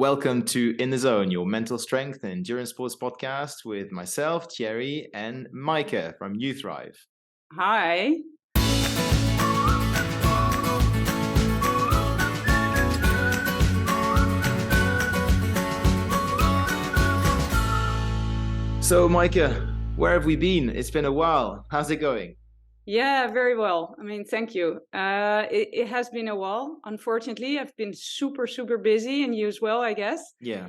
Welcome to In the Zone, your mental strength and endurance sports podcast with myself, Thierry, and Maayke from You Thrive. Hi. So, Maayke, where have we been? It's been a while. How's it going? Yeah, very well. Thank you. It has been a while. Unfortunately, I've been super busy, and you as well, I guess. Yeah.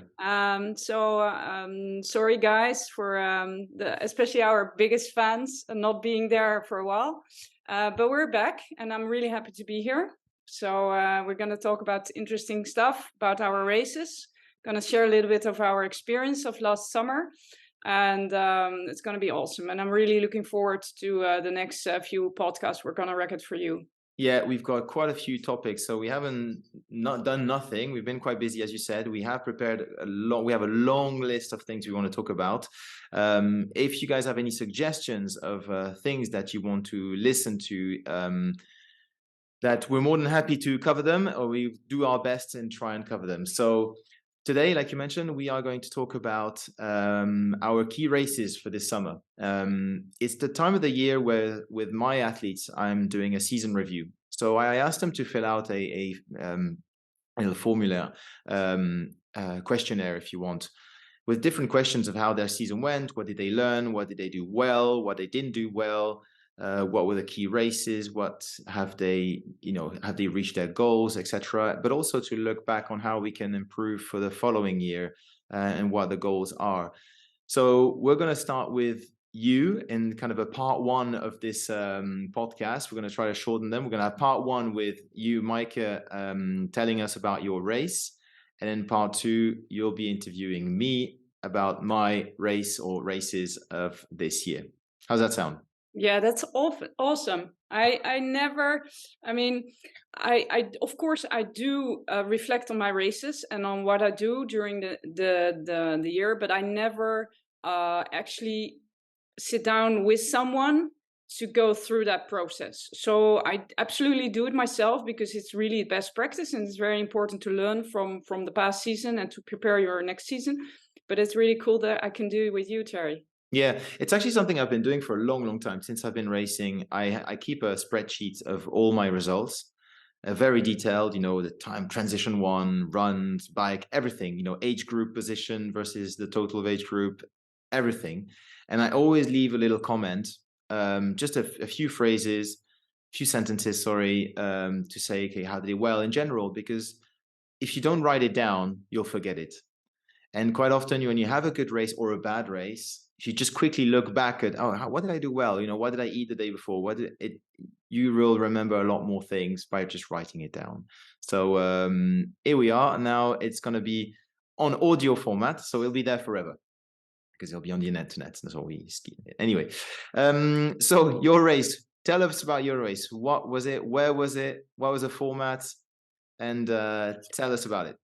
Sorry guys for especially our biggest fans not being there for a while. But we're back, and I'm really happy to be here. So we're going to talk about interesting stuff about our races. Going to share a little bit of our experience of last summer. And it's going to be awesome. And I'm really looking forward to the next few podcasts we're going to record for you. Yeah, we've got quite a few topics. So we haven't not done nothing. We've been quite busy, as you said. We have prepared we have a long list of things we want to talk about. If you guys have any suggestions of things that you want to listen to, that we're more than happy to cover them, or we do our best and try and cover them. So today, like you mentioned, we are going to talk about our key races for this summer. It's the time of the year where, with my athletes, I'm doing a season review. So I asked them to fill out a little formula, questionnaire, if you want, with different questions of how their season went, what did they learn, what did they do well, what they didn't do well, what were the key races, what have they reached their goals, etc. But also to look back on how we can improve for the following year and what the goals are. So we're going to start with you in kind of a part one of this podcast. We're going to try to shorten them. We're going to have part one with you, Maayke, telling us about your race. And in part two, you'll be interviewing me about my race or races of this year. How's that sound? Yeah, that's awesome. I of course I do reflect on my races and on what I do during the year, but I never actually sit down with someone to go through that process. So I absolutely do it myself because it's really best practice and it's very important to learn from the past season and to prepare your next season. But it's really cool that I can do it with you, Terry. Yeah, it's actually something I've been doing for a long time. Since I've been racing, I keep a spreadsheet of all my results, very detailed, the time, transition one, runs, bike, everything, age group position versus the total of age group, everything. And I always leave a little comment, just a few phrases, few sentences, to say, okay, how did it well in general? Because if you don't write it down, you'll forget it. And quite often when you have a good race or a bad race, if you just quickly look back at, what did I do well? What did I eat the day before? You will remember a lot more things by just writing it down. So here we are. Now it's going to be on audio format. So it'll be there forever because it'll be on the internet. That's all we ski. Anyway, so your race, tell us about your race. What was it? Where was it? What was the format? And tell us about it.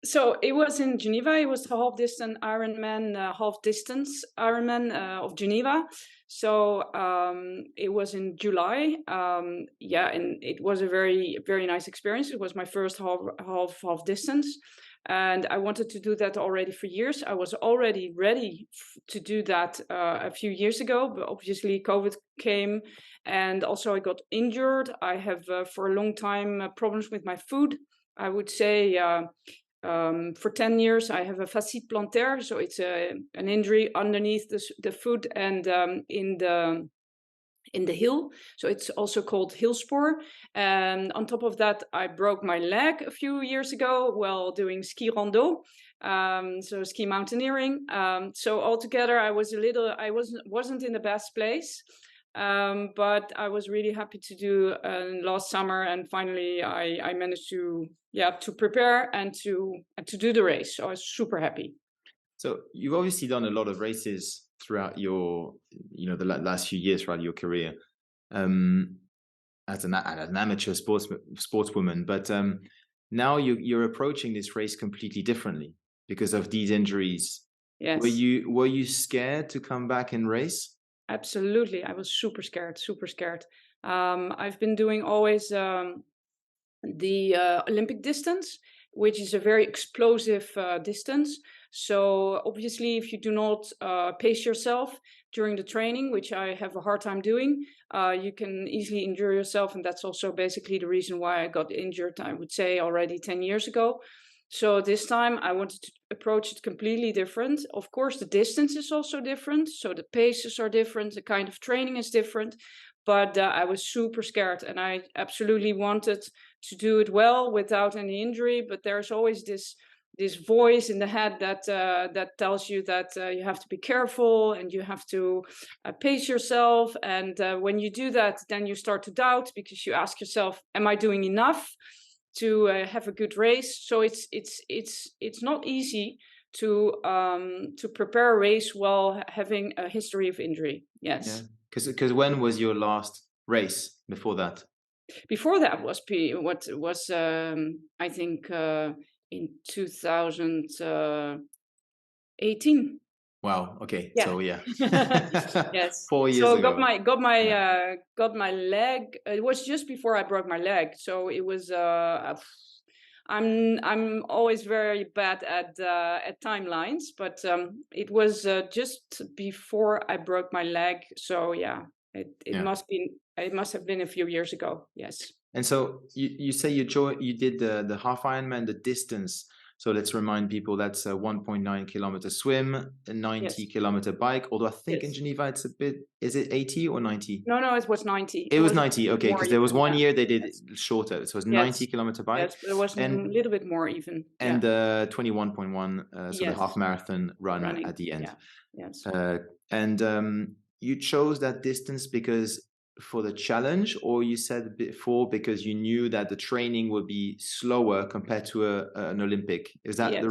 So it was in Geneva. It was the half-distance Ironman, half-distance Ironman of Geneva. So it was in July. And it was a very nice experience. It was my first half distance. And I wanted to do that already for years. I was already ready to do that a few years ago, but obviously COVID came and also I got injured. I have for a long time problems with my food. I would say for 10 years, I have a facite plantaire, so it's an injury underneath the foot and in the heel. So it's also called heel spur. And on top of that, I broke my leg a few years ago while doing ski rando, so ski mountaineering. So altogether, I wasn't in the best place. But I was really happy to do last summer, and finally I managed to prepare and to do the race. So I was super happy. So you've obviously done a lot of races throughout your, the last few years throughout your career, as an amateur sportswoman. But now you're approaching this race completely differently because of these injuries. Yes. Were you scared to come back and race? Absolutely. I was super scared. I've been doing always the Olympic distance. which is a very explosive distance. So obviously, if you do not pace yourself during the training, which I have a hard time doing, you can easily injure yourself. And that's also basically the reason why I got injured, I would say, already 10 years ago. So this time I wanted to approach it completely different. Of course, the distance is also different. So the paces are different. The kind of training is different. But I was super scared, and I absolutely wanted to do it well without any injury. But there's always this voice in the head that tells you that you have to be careful and you have to pace yourself. And when you do that, then you start to doubt, because you ask yourself, am I doing enough to have a good race? So it's not easy to prepare a race while having a history of injury. Yes. Yeah. Because when was your last race before that? Before that was what was I think in 2018. Wow. Okay. Yeah. So yeah, Yes. 4 years So ago. got Yeah. my leg. It was just before I broke my leg. So it was I'm always very bad at timelines, but it was just before I broke my leg. So yeah, Yeah. it must have been a few years ago. Yes. And so you say you did the half Ironman, the distance. So let's remind people that's a 1.9 kilometer swim, a 90 Yes. kilometer bike. Although I think in Yes. Geneva it's a bit, is it 80 or 90? No, it was 90. It It was was a 90. bit Okay, more because there was even. one Yeah. year they did it Yes. shorter. So it was Yes. 90-kilometer bike Yes, but it was a and little bit more even. and Yeah. the 21.1, so the half Yes. marathon run Running. at the end. Yeah. Yes. And you chose that distance because for the challenge, or you said before because you knew that the training would be slower compared to an Olympic? Is Yes.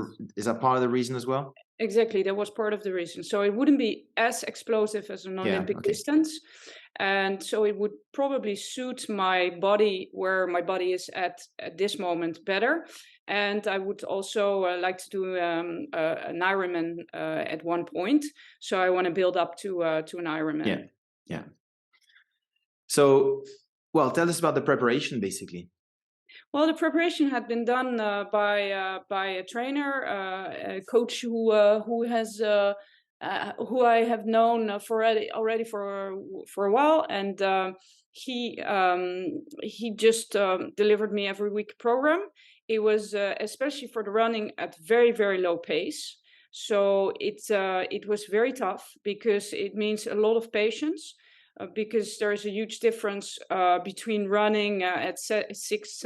that part of the reason as well? Exactly, that was part of the reason. So it wouldn't be as explosive as an Yeah. Olympic Okay. distance. And so it would probably suit my body where my body is at this moment better. And I would also like to do an Ironman at one point. So I want to build up to an Ironman. Yeah. Yeah. So, well, tell us about the preparation, basically. Well, the preparation had been done by a trainer, a coach who I have known already for a while, and he just delivered me every week program. It was especially for the running at very low pace, so it was very tough because it means a lot of patience. Because there's a huge difference between running at 6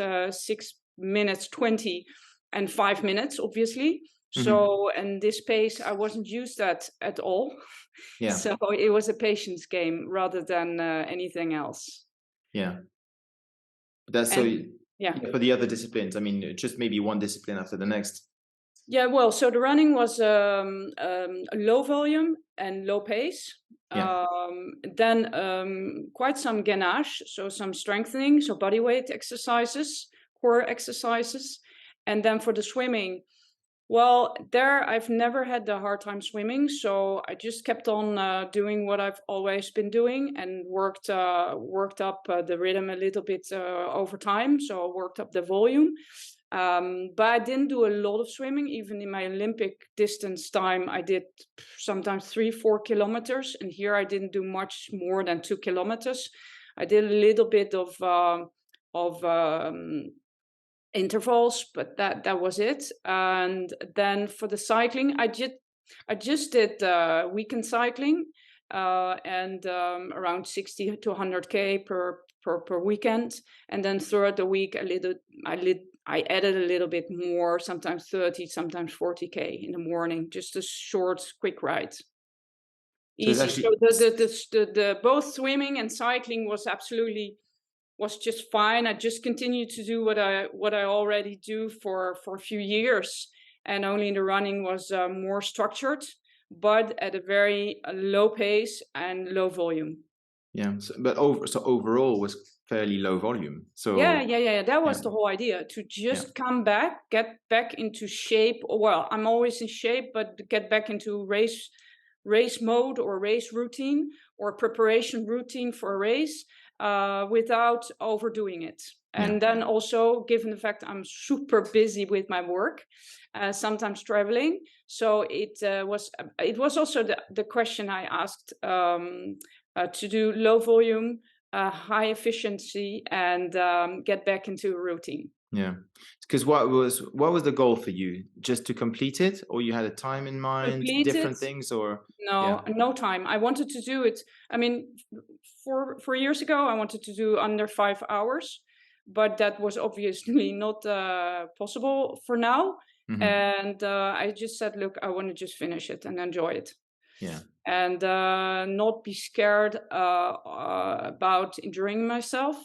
minutes 20 and 5 minutes, obviously. So, and this pace, I wasn't used at all. Yeah. So it was a patience game rather than anything else. Yeah. That's so. And yeah. For the other disciplines, I mean, just maybe one discipline after the next. Yeah, well, so the running was a low volume and low pace. Yeah. Then quite some gainage, so some strengthening, so body weight exercises, core exercises. And then for the swimming, well, there I've never had a hard time swimming, so I just kept on doing what I've always been doing and worked up the rhythm a little bit over time. So I worked up the volume. But I didn't do a lot of swimming. Even in my Olympic distance time, I did sometimes 3-4 kilometers, and here I didn't do much more than 2 kilometers. I did a little bit of intervals, but that was it. And then for the cycling, I just did weekend cycling, and around 60 to 100k per weekend, and then throughout the week I added a little bit more, sometimes 30, sometimes 40k in the morning, just a short, quick ride. Easy. So the both swimming and cycling was just fine. I just continued to do what I already do for a few years, and only the running was more structured, but at a very low pace and low volume. Yeah, but overall was fairly low volume. So yeah. That was the whole idea, to just come back, get back into shape. Well, I'm always in shape, but get back into race mode or race routine or preparation routine for a race without overdoing it. Yeah. And then also, given the fact I'm super busy with my work, sometimes traveling, so it was also the question I asked, to do low volume, high efficiency, and get back into a routine. Yeah. Because what was the goal for you? Just to complete it, or you had a time in mind, Complete it. different things, or No, yeah. no time. I wanted to do it. I mean, 4 years ago, I wanted to do under 5 hours, but that was obviously not possible for now. Hmm. And I just said, look, I want to just finish it and enjoy it, Yeah. and not be scared about injuring myself,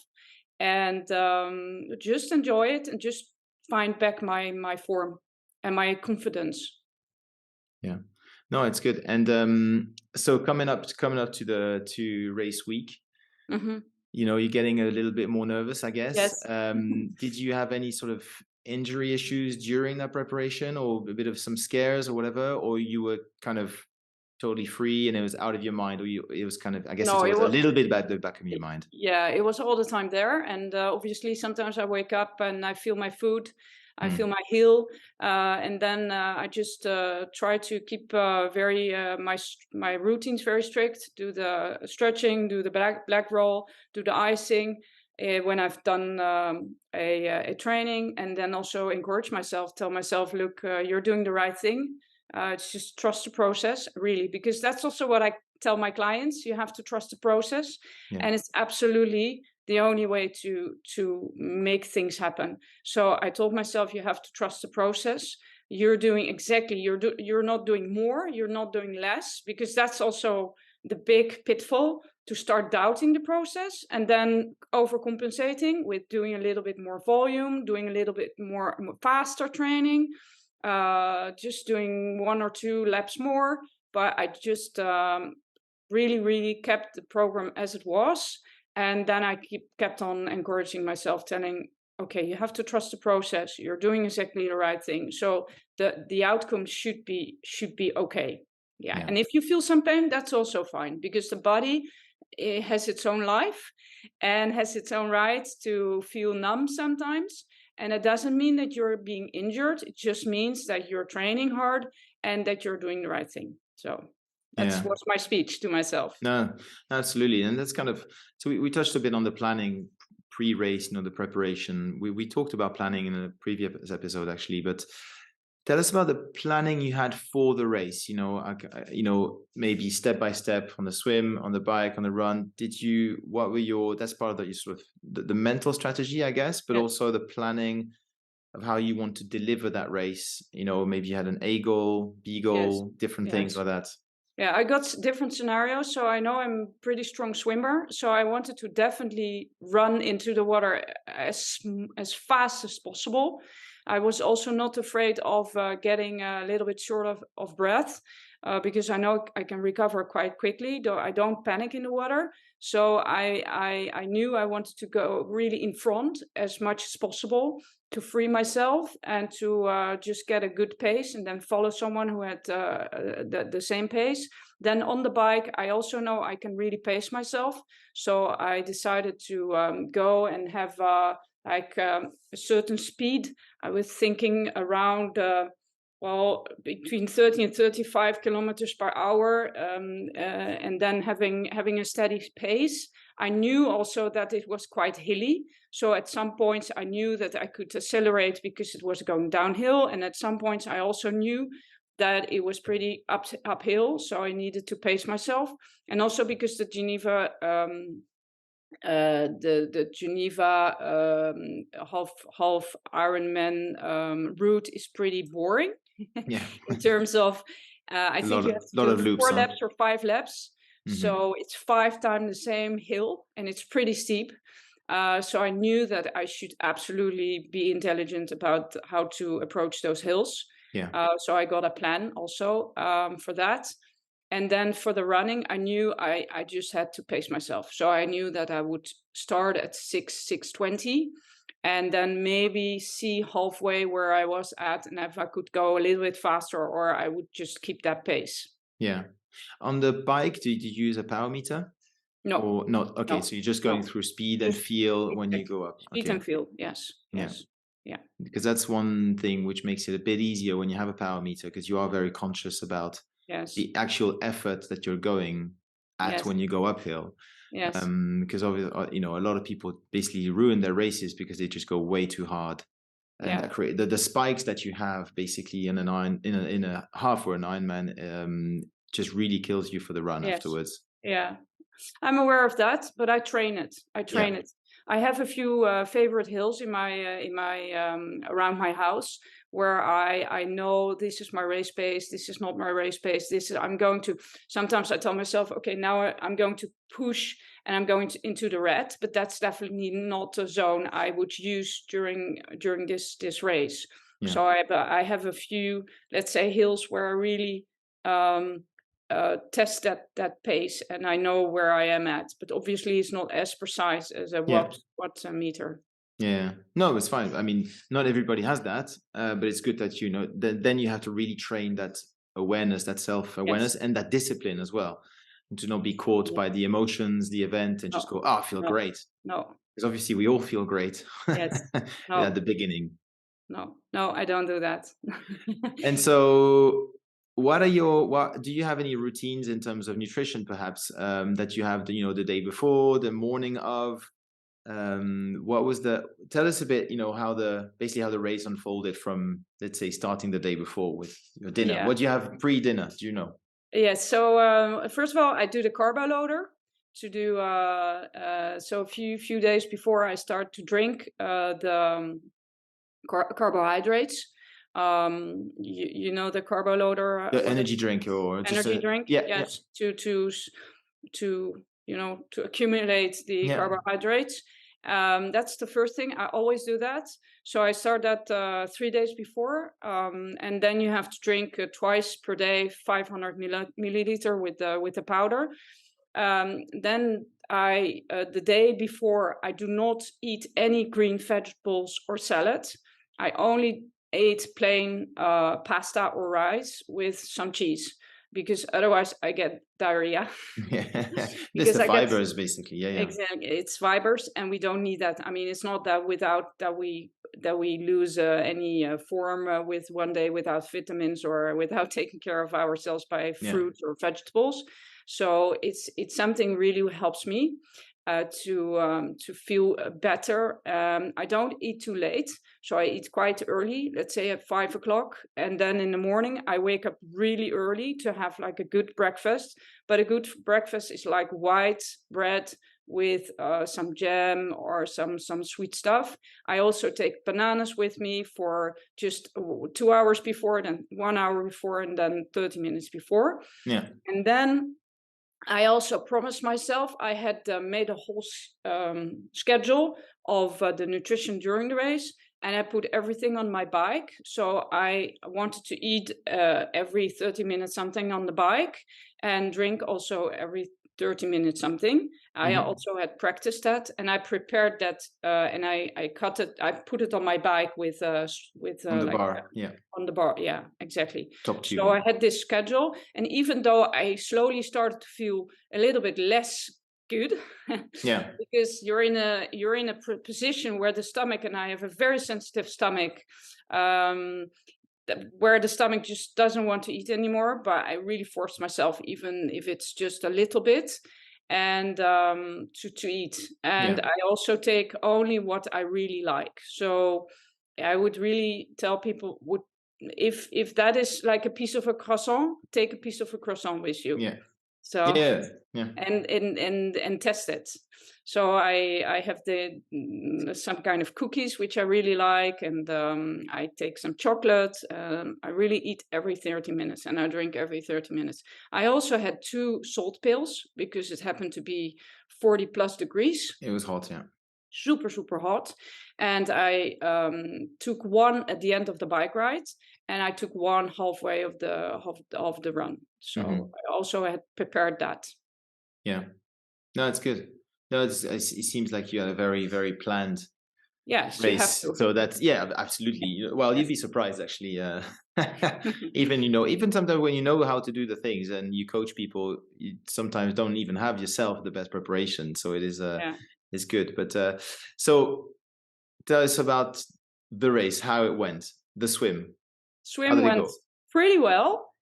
and just enjoy it and just find back my form and my confidence. Yeah. No, it's good. And so coming up to race week, Hmm. you're getting a little bit more nervous, I guess. Yes. Did you have any sort of injury issues during that preparation, or a bit of some scares or whatever, or you were kind of totally free and it was out of your mind, or it was kind of, I guess it's No, it always a was. little bit at the back of your mind. Yeah, it was all the time there, and obviously sometimes I wake up and I feel my foot, I feel Mm. my heel, and then I just try to keep my routines very strict. Do the stretching, do the black roll, do the icing when I've done a training, and then also encourage myself, tell myself, look, you're doing the right thing. It's just trust the process, really, because that's also what I tell my clients. You have to trust the process, Yeah. and it's absolutely the only way to make things happen. So I told myself, you have to trust the process. You're doing exactly, you're not doing more, you're not doing less, because that's also the big pitfall, to start doubting the process and then overcompensating with doing a little bit more volume, doing a little bit more faster training, just doing 1 or 2 laps more. But I just really kept the program as it was, and then I kept on encouraging myself, telling, okay, you have to trust the process, you're doing exactly the right thing, so the outcome should be okay. Yeah, Yeah. and if you feel some pain, that's also fine, because the body, it has its own life and has its own right to feel numb sometimes, and it doesn't mean that you're being injured, it just means that you're training hard and that you're doing the right thing. So that Yeah. was my speech to myself. No, absolutely. And that's kind of, so we touched a bit on the planning pre-race, the preparation. We talked about planning in a previous episode actually, but tell us about the planning you had for the race, maybe step by step on the swim, on the bike, on the run. What were that's part of the, you sort of the mental strategy, I guess, but Yeah. also the planning of how you want to deliver that race. Maybe you had an A goal, B Yes. goal, different things Yes. like that. Yeah, I got different scenarios. So I know I'm a pretty strong swimmer. So I wanted to definitely run into the water as fast as possible. I was also not afraid of getting a little bit short of breath, because I know I can recover quite quickly, though I don't panic in the water. So I knew I wanted to go really in front as much as possible, to free myself and to just get a good pace, and then follow someone who had the same pace. Then on the bike, I also know I can really pace myself. So I decided to go and have a certain speed. I was thinking around, between 30 and 35 kilometers per hour, and then having a steady pace. I knew also that it was quite hilly. So at some points I knew that I could accelerate because it was going downhill. And at some points I also knew that it was pretty uphill. So I needed to pace myself. And also because the Geneva, half Ironman route is pretty boring Yeah. in terms of, I A think lot you of have to lot do of loops, four huh? laps or 5 laps. Hmm. So it's 5 times the same hill, and it's pretty steep. So I knew that I should absolutely be intelligent about how to approach those hills. Yeah. So I got a plan also for that. And then for the running, I knew I just had to pace myself. So I knew that I would start at 6:20, and then maybe see halfway where I was at, and if I could go a little bit faster, or I would just keep that pace. Yeah. On the bike, did you use a power meter? No, or not? Okay, no, so you're just going no. through speed and Just feel when you exactly. go up. Speed Okay, and feel. Yes, yeah, yes, yeah, because that's one thing which makes it a bit easier when you have a power meter, because you are very conscious about yes, the actual effort that you're going at yes, when you go uphill. yes, Because obviously, a lot of people basically ruin their races because they just go way too hard, and yeah, that create the spikes that you have basically in a half or an Ironman, just really kills you for the run yes, afterwards. yeah. I'm aware of that, but I train it. I Yeah, train it. I have a few favorite hills in my around my house where I know this is my race pace. This is not my race pace. This is I'm going to. Sometimes I tell myself, okay, now I'm going to push and I'm going into the red, but that's definitely not a zone I would use during this race. yeah, So I have a few, let's say, hills where I really um, test that pace, and I know where I am at. But obviously, it's not as precise as a yeah. watt meter. Yeah, no, it's fine. I mean, not everybody has that, but it's good that then you have to really train that awareness, that self-awareness, Yes. and that discipline as well, and to not be caught Yeah. by the emotions, the event, and just No. go, "Oh, I feel No. great," No. because obviously we all feel great Yes. at No. the beginning. No. No. I don't do that. And so, what do you have any routines in terms of nutrition, perhaps, that you have the day before, the morning of? What was the Tell us a bit, how the race unfolded from, let's say, starting the day before with your dinner. Yeah. What do you have pre-dinner? Do you know? Yeah. So first of all, I do the carbo loader to do. So a few days before I start to drink the carbohydrates. You know the carbo loader, The what energy drink or just energy a drink, yeah, yeah, yes, to to accumulate the yeah. carbohydrates. That's the first thing. I always do that. So I start that 3 days before, and then you have to drink twice per day, 500 milliliter with the powder. Then the day before, I do not eat any green vegetables or salad. I only ate plain pasta or rice with some cheese, because otherwise I get diarrhea. This Because the I get fibers basically. Yeah, yeah, exactly, it's fibers, and we don't need that. I mean, it's not that without that we lose any form with one day without vitamins or without taking care of ourselves by yeah, fruits or vegetables. So it's something really helps me to feel better. I don't eat too late, so I eat quite early, let's say at 5 o'clock, and then in the morning I wake up really early to have like a good breakfast. But a good breakfast is like white bread with some jam or some sweet stuff. I also take bananas with me for just 2 hours before, then 1 hour before, and then 30 minutes before. yeah. And then I also promised myself I had made a whole schedule of the nutrition during the race, and I put everything on my bike. So I wanted to eat every 30 minutes something on the bike, and drink also every 30 minutes something. I Hmm. also had practiced that, and I prepared that, and I cut it. I put it on my bike with On the like bar, yeah, on the bar. Yeah, exactly. top So tube. I had this schedule, and even though I slowly started to feel a little bit less good, Yeah, because you're in a position where the stomach, and I have a very sensitive stomach, where the stomach just doesn't want to eat anymore. But I really forced myself, even if it's just a little bit, and to eat. And yeah, I also take only what I really like. So I would really tell people, would if that is like a piece of a croissant, take a piece of a croissant with you. yeah, So yeah, yeah. and test it. So I have some kind of cookies which I really like, and I take some chocolate. I really eat every 30 minutes, and I drink every 30 minutes. I also had 2 salt pills because it happened to be 40 plus degrees, It was hot, yeah. super hot, and I took one at the end of the bike ride, and I took one halfway of the run. So Hmm. I also had prepared that. Yeah. No, it's good. No, it seems like you had a very, very planned Yes, you have race. to. So that's, yeah, absolutely. Well, you'd Yes. be surprised actually. Even, even sometimes when you know how to do the things and you coach people, you sometimes don't even have yourself the best preparation. So it is Yeah. it's good. But so tell us about the race, how it went, the swim. How Swim did it went go? pretty well.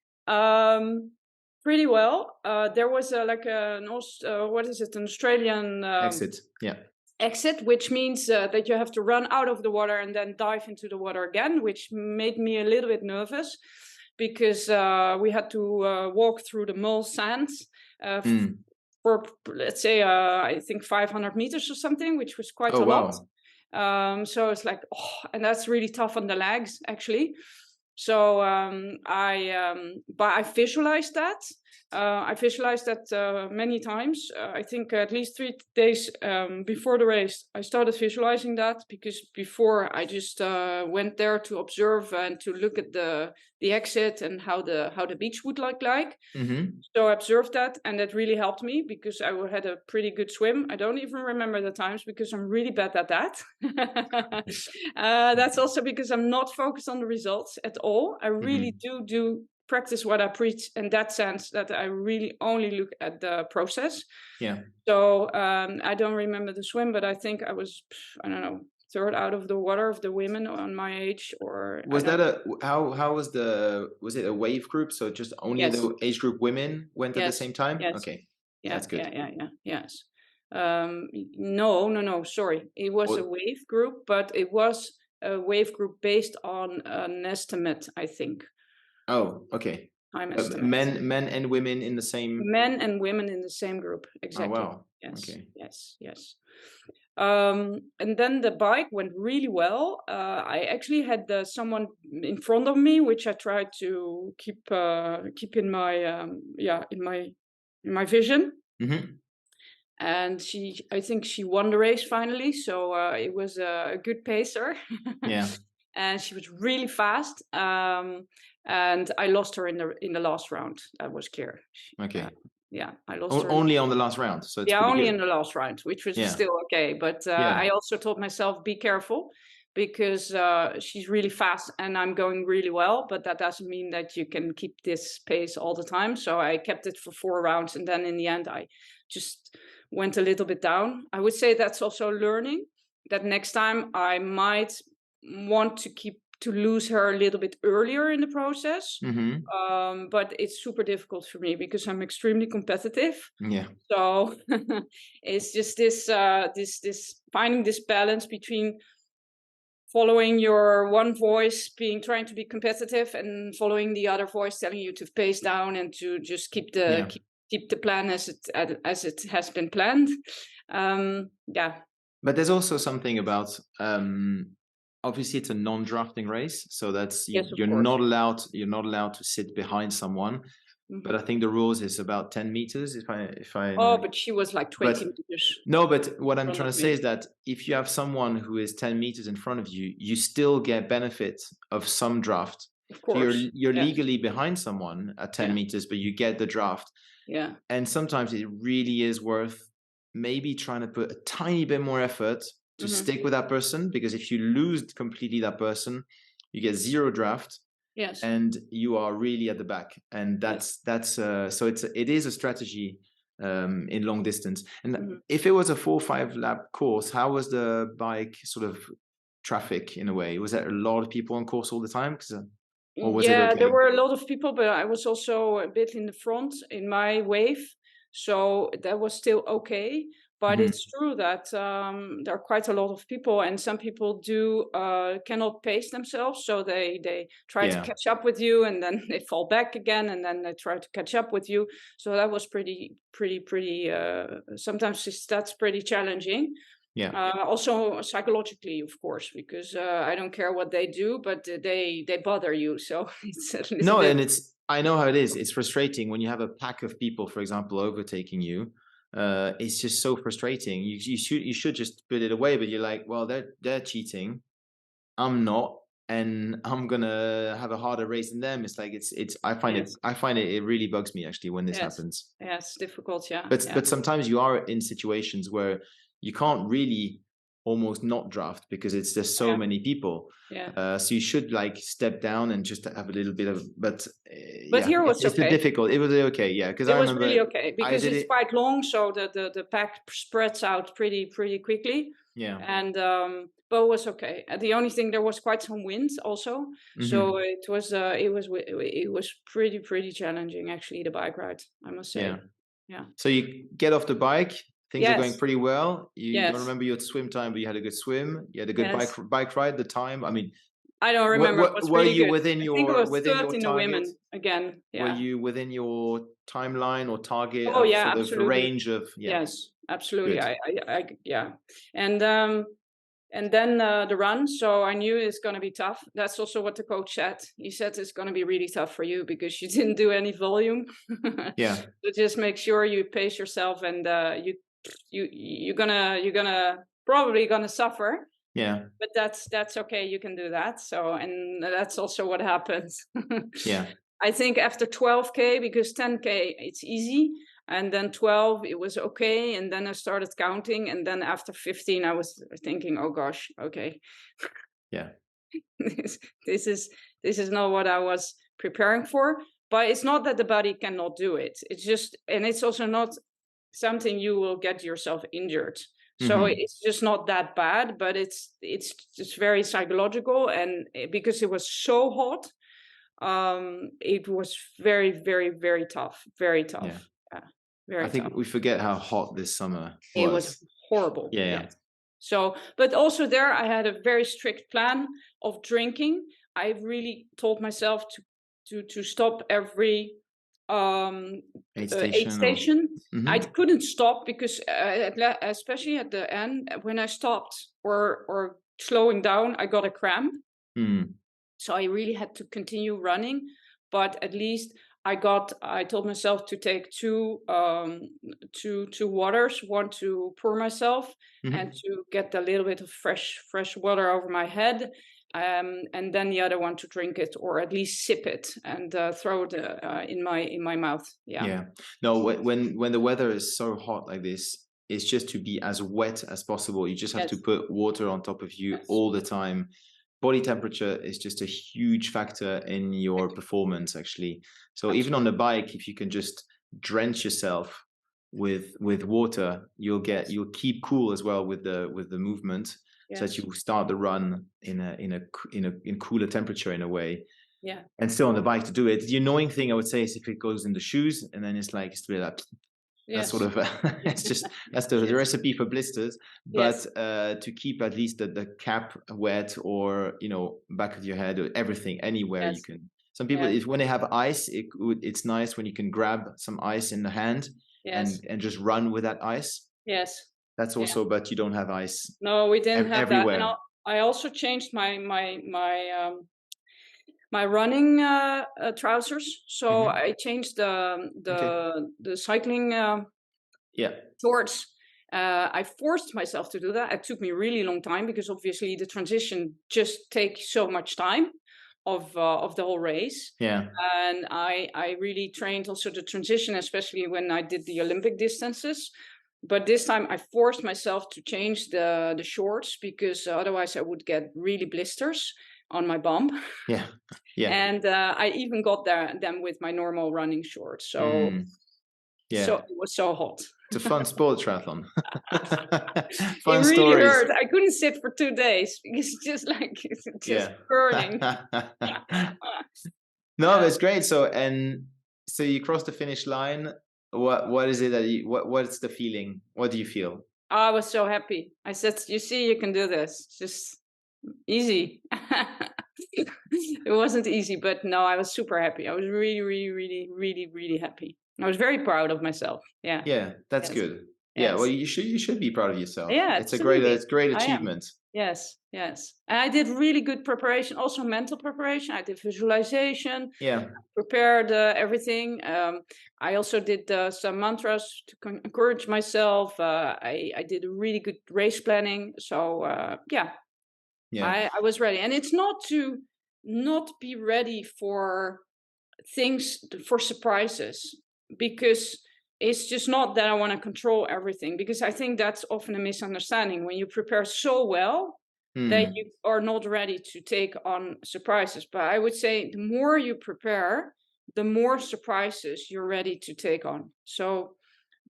Pretty well. There was what is it? An Australian Exit. Yeah. exit, which means that you have to run out of the water and then dive into the water again, which made me a little bit nervous because we had to walk through the mole sands Mm. for, let's say, I think 500 meters or something, which was quite Oh, a lot. wow. So it's like, and that's really tough on the legs, actually. So but I visualized that. I visualized that many times. I think at least 3 days before the race, I started visualizing that because before I just went there to observe and to look at the exit and how the beach would look like. Mm-hmm. So I observed that, and that really helped me because I had a pretty good swim. I don't even remember the times because I'm really bad at that. That's also because I'm not focused on the results at all. I really Mm-hmm. do practice what I preach in that sense, that I really only look at the process. Yeah. So I don't remember the swim, but I think I was, I don't know, third out of the water of the women on my age, or I Was don't that know. how was it a wave group? So just only Yes, the age group women went at the yes, same time? yes. Okay. Yeah, That's yeah, good. yeah, yeah, yes. No, sorry. It was a Or, wave group, but it was a wave group based on an estimate, I think, oh, okay. time estimate. Men and women in the same. Men and women in the same group, Oh, exactly. wow. Yes, Okay. yes, yes. And then the bike went really well. I actually had someone in front of me, which I tried to keep in my in my vision. Mm-hmm. And I think she won the race finally, so it was a good pacer. Yeah. And she was really fast, and I lost her in the last round. That was clear. Okay. Yeah, I lost her Only on the last round, so it's yeah, pretty only good. in the last round, which was Yeah. still okay. But Yeah. I also told myself, be careful, because she's really fast and I'm going really well. But that doesn't mean that you can keep this pace all the time. So I kept it for 4 rounds, and then in the end, I just went a little bit down. I would say that's also learning. That next time I might want to lose her a little bit earlier in the process. Mm-hmm. But it's super difficult for me because I'm extremely competitive. Yeah. So it's just this finding this balance between following your one voice, trying to be competitive, and following the other voice telling you to pace down and to just Yeah. keep the plan as it has been planned. Yeah. But there's also something about obviously it's a non-drafting race, so that's Yes, of you're course. not allowed to sit behind someone. But I Hmm. think the rules is about 10 meters if I Oh, know. but she was like But 20 meters no, but what in I'm front trying of to say me. is that if you have someone who is 10 meters in front of you, you still get benefit of some draft. Of So course. you're Yes. legally behind someone at 10 Yeah. meters, but you get the draft. Yeah. And sometimes it really is worth maybe trying to put a tiny bit more effort to Hmm. stick with that person, because if you lose completely that person, you get zero draft Yes. and you are really at the back. And Yes. that's so it is a strategy in long distance. And Hmm. if it was a 4 or 5 lap course, how was the bike sort of traffic in a way? Was there a lot of people on course all the time? Or was it Yeah, there okay? were a lot of people, but I was also a bit in the front in my wave, so that was still okay. But Mhm. it's true that there are quite a lot of people, and some people do cannot pace themselves, so they try to Yeah. catch up with you, and then they fall back again, and then they try to catch up with you. So that was pretty. Sometimes that's pretty challenging. Yeah. Also psychologically, of course, because I don't care what they do, but they bother you. So it's a little No, bit. and I know how it is. It's frustrating when you have a pack of people, for example, overtaking you. It's just so frustrating. You should just put it away, but you're like, well, they're cheating. I'm not, and I'm gonna have a harder race than them. It's like it's Yes, I find it it really bugs me actually when this yes, happens. yes. Difficult. Yeah, But yeah. but sometimes you are in situations where you can't really almost not draft because it's just so Yeah. many people. Yeah. So you should like step down and just have a little bit of, but But yeah, here was it's okay. difficult. It was okay, yeah, because It I was remember really okay I because did it's it. quite long, so the pack spreads out pretty quickly. Yeah. And but it was okay. The only thing, there was quite some wind also, so Hmm. it was pretty challenging actually, the bike ride, I must say. Yeah. Yeah. So you get off the bike, things are going Yes. pretty well. You don't Yes. remember your swim time, but you had a good swim. You had a good Yes. bike ride. The time, I mean, I don't remember. It was were really you good. I think it was within third your in the target? women again. Were Yeah. you within your timeline or target Oh of yeah, sort of absolutely. range of, yeah, Yes, absolutely. good. Yeah. And then the run. So I knew it's going to be tough. That's also what the coach said. He said it's going to be really tough for you because you didn't do any volume. Yeah. So just make sure you pace yourself, and you're gonna probably gonna suffer. Yeah. But that's okay. You can do that. So, and that's also what happens. Yeah. I think after 12K, because 10K it's easy, and then 12 it was okay, and then I started counting, and then after 15 I was thinking, oh gosh, okay, Yeah. this this is this is not what I was preparing for. But it's not that the body cannot do it. It's just, and it's also not something you will get yourself injured. So Hmm. it's just not that bad, but it's just very psychological, and because it was so hot, it was very tough, very Yeah. tough. Yeah, I very tough. think we forget how hot this summer It was was. horrible. Yeah. Yeah. Yes. So, but also there I had a very strict plan of drinking. I really told myself to stop every um Aid aid station or. station. I Hmm. couldn't stop because especially at the end, when I stopped or slowing down, I got a cramp. Mm. So I really had to continue running, but at least I told myself to take two waters, one to pour myself and Hmm. to get a little bit of fresh water over my head, and then the other one to drink it, or at least sip it and throw it in my mouth. Yeah. Yeah. No, when the weather is so hot like this, it's just to be as wet as possible. You just have to Yes. put water on top of you Yes. all the time. Body temperature is just a huge factor in your performance, actually. So even on Absolutely. the bike, if you can just drench yourself with water, Yes. you'll keep cool as well with the movement, so that Yes. you start the run in cooler temperature in a way, Yeah. and still on the bike to do it. The annoying thing I would say is if it goes in the shoes, and then it's like, it's really like, that's sort Yes. of it's just, that's the Yes. recipe for blisters. But Yes. to keep at least the cap wet, or back of your head, or everything, anywhere you Yes. can. Some people, Yes. if when they have ice, it's nice when you can grab some ice in the hand Yes. and just run with that ice. Yes. That's Yeah. also, but you don't have ice No, we didn't have that, and everywhere. I also changed my running trousers. So Hmm. I changed Okay. the cycling Yeah. shorts. I forced myself to do that. It took me a really long time because obviously the transition just takes so much time of the whole race. Yeah. And I really trained also the transition, especially when I did the Olympic distances. But this time I forced myself to change the shorts, because otherwise I would get really blisters on my bum. Yeah. Yeah. And I even got them with my normal running shorts. So Mm. so Yeah. it was so hot. It's a fun sport, triathlon. It Fun really stories. hurt. I couldn't sit for 2 days because it's just like it's just Yeah. burning. No, Yeah. that's great. So you crossed the finish line. What is it that what's the feeling? What do you feel? I was so happy. I said, "You see, you can do this. It's just easy." It wasn't easy, but no, I was super happy. I was really happy. I was very proud of myself. Yeah. Yeah, that's Yes. good. Yeah, well, Yes. you should be proud of yourself. Yeah, It's a great absolutely. I am. achievement. Yes, yes. And I did really good preparation, also mental preparation. I did visualization, Yeah, prepared everything. I also did some mantras to encourage myself. I did a really good race planning. So yeah, yeah, I was ready. And it's not to not be ready for things, for surprises, because it's just not that I want to control everything, because I think that's often a misunderstanding. When you prepare so well, that Hmm. you are not ready to take on surprises. But I would say the more you prepare, the more surprises you're ready to take on. So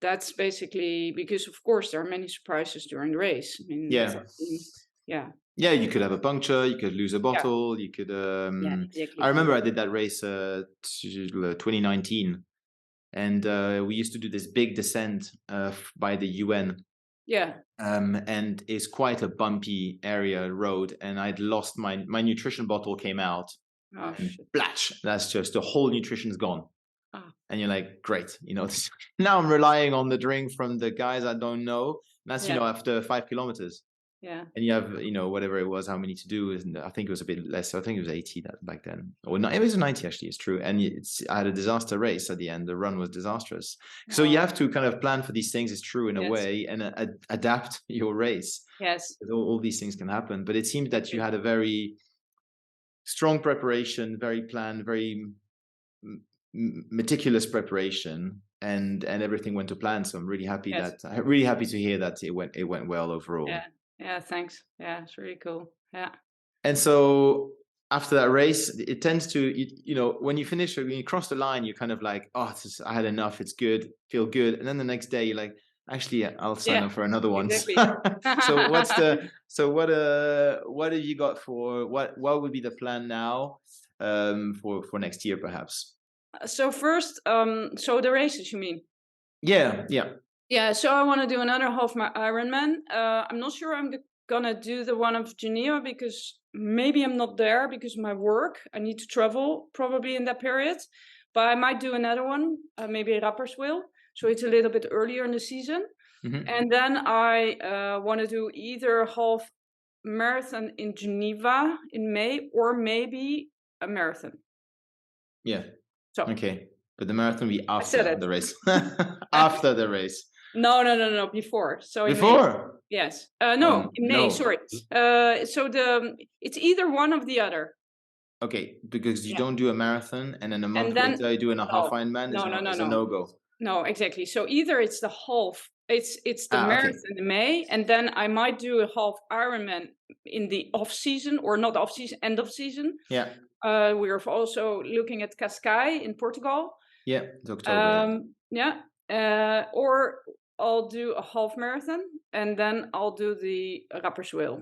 that's basically, because of course there are many surprises during the race. I mean, it's Yeah. yeah, Yeah, you could have a puncture, you could lose a yeah, bottle, you could yeah, I exactly. remember I did that race 2019, and we used to do this big descent by the UN, Yeah. and it's quite a bumpy area road, and I'd lost my nutrition bottle came out, Oh and shit. blatch, that's just the whole nutrition's gone. Ah, And you're like, great, now I'm relying on the drink from the guys I don't know. And that's, yeah, after 5 kilometers. yeah, And you have, whatever it was, how many to do. And I think it was a bit less. I think it was 80 back then. Or no, it was 90 actually, it's true. And I had a disaster race at the end. The run was disastrous. So you oh, have to kind of plan for these things, it's true, in a yes, way, and adapt your race. yes, All these things can happen. But it seemed that you exactly. had a very strong preparation, very planned, very meticulous preparation, and everything went to plan. So I'm Yes, really happy to hear that it went well yeah, overall. yeah. Thanks. Yeah, it's really cool. Yeah, And so after that race, it tends to, when you finish, when you cross the line, you're kind of like, oh, I had enough. It's good, feel good. And then the next day, you're like, actually, I'll sign yeah, up for another one. exactly. So what have you got for what would be the plan now, for next year, perhaps? So first, so the races, you mean? Yeah, yeah. Yeah. So I want to do another half my Ironman. I'm not sure I'm gonna do the one of Geneva, because maybe I'm not there because of my work. I need to travel probably in that period, but I might do another one. Maybe Rapperswil. So it's a little bit earlier in the season. Hmm. And then I want to do either half marathon in Geneva in May, or maybe a marathon. Yeah. So Okay. But the marathon will be I said after it. the race. After the race. No, no, no, no, before. So in May. Before. Yes. Oh No, in May. no. Sorry. So it's either one of the other. Okay, because you Yeah. don't do a marathon and then a And month then later you do a half no, Ironman no, no, no, is a no, no go. no. Exactly. So either it's the half. It's the Ah, okay. marathon in May, and then I might do a half Ironman in the off season, or not off season, end of season. Yeah. We're also looking at Cascais in Portugal. Yeah. It's October. Yeah. Yeah. Or I'll do a half marathon, and then I'll do the Rapperswil.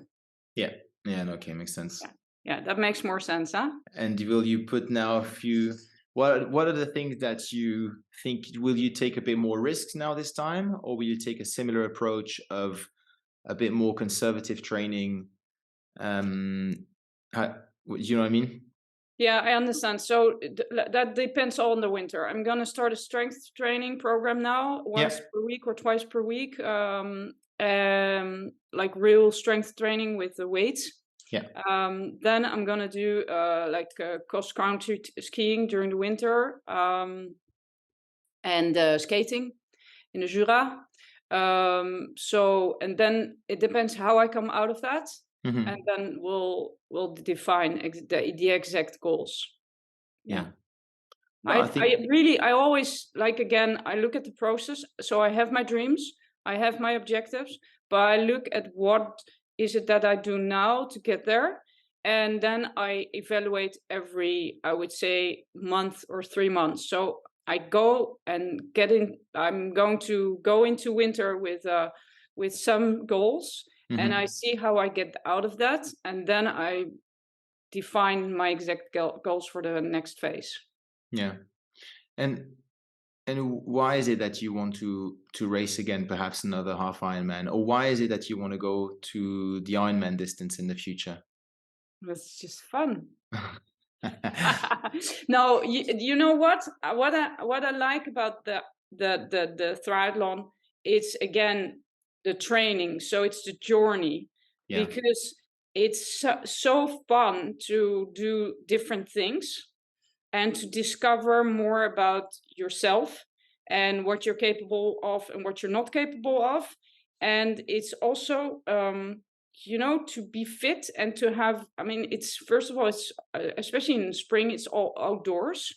Yeah. Yeah. No, okay, makes sense. Yeah. Yeah, that makes more sense, huh? And will you put now a few? What are the things that you think? Will you take a bit more risks now this time, or will you take a similar approach of a bit more conservative training? Um, you know what I mean? Yeah, I understand. So that depends on the winter. I'm gonna start a strength training program now, Yeah. once per week or twice per week. Like real strength training with the weights. Yeah. Then I'm gonna do like cross country skiing during the winter, and skating in the Jura. So, and then it depends how I come out of that, and Hmm. then we'll define the exact goals. Yeah. Yeah. No, I think. I always, like, again, I look at the process. So I have my dreams, I have my objectives, but I look at what is it that I do now to get there. And then I evaluate every, I would say, month or 3 months. So I go and I'm going to go into winter with some goals, and I Mhm. see how I get out of that. And then I define my exact goals for the next phase. Yeah. And why is it that you want to race again, perhaps another half Ironman, or why is it that you want to go to the Ironman distance in the future? It's just fun. No, you know what? What I like about the triathlon, it's again the training. So it's the journey, Yeah. because it's so fun to do different things and to discover more about yourself and what you're capable of and what you're not capable of. And it's also to be fit and to have, I mean, it's, first of all, it's especially in spring, it's all outdoors.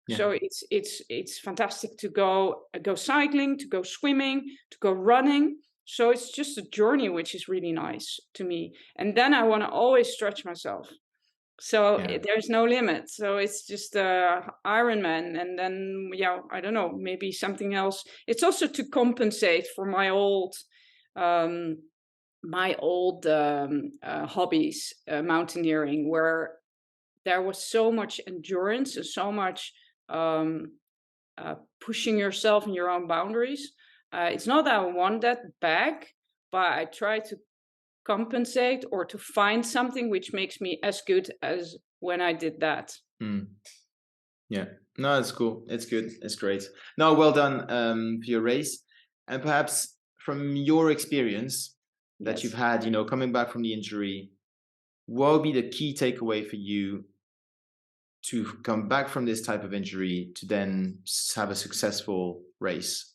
Yeah. So it's fantastic to go cycling, to go swimming, to go running. So it's just a journey, which is really nice to me. And then I want to always stretch myself. So Yeah. there's no limit. So it's just Ironman, and then I don't know, maybe something else. It's also to compensate for um, my old hobbies, mountaineering, where there was so much endurance and so much um, pushing yourself in your own boundaries. It's not that I want that back, but I try to compensate or to find something which makes me as good as when I did that. Mm. Yeah. No, it's cool. It's good. It's great. No, well done for your race. And perhaps from your experience that you've Yes. had, coming back from the injury, what would be the key takeaway for you to come back from this type of injury to then have a successful race?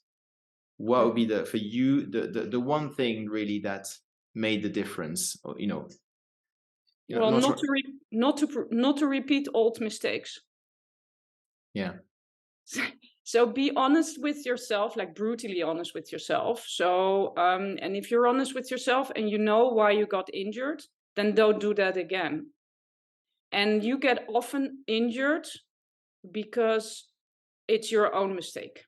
What would be Mhm. for you the one thing really that made the difference? Or, Well, not not sure. to not to repeat old mistakes. Yeah. So be honest with yourself, like brutally honest with yourself. So and if you're honest with yourself and you know why you got injured, then don't do that again. And you get often injured because it's your own mistake.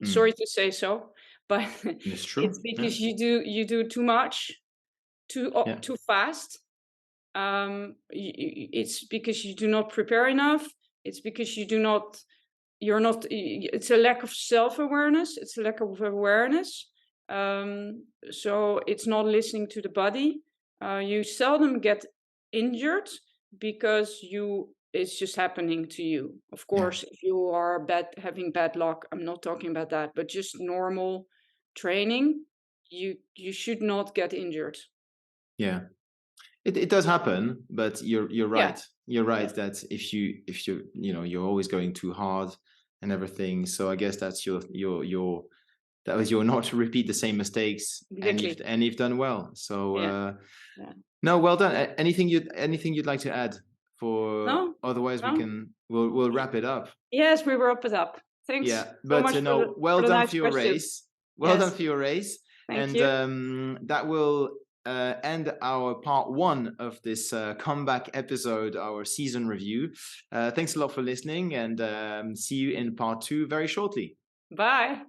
Sorry Mm. to say so, but It's it's true. Yeah. because you do too much, Yeah. too fast. It's because you do not prepare enough. It's because you're not. It's a lack of self-awareness. It's a lack of awareness. So it's not listening to the body. You seldom get injured because it's just happening to you. Of Yeah. course, if you are having bad luck, I'm not talking about that, but just normal training, you should not get injured. Yeah. It does happen, but you're Yeah, right. You're yeah, right that if you you're always going too hard and everything. So I guess that's your that was your not to repeat the same mistakes, and you've exactly. and you've done well. So Yeah, yeah. no, well done. Anything you'd like to add for No, otherwise no. we'll wrap it up. Yes, we wrap it up. Thanks Yeah, so but much for no, well the done nice for your questions. race. Well done Yes, for your race, thank and you. that will end our part one of this comeback episode, our season review. Thanks a lot for listening, and see you in part two very shortly. Bye.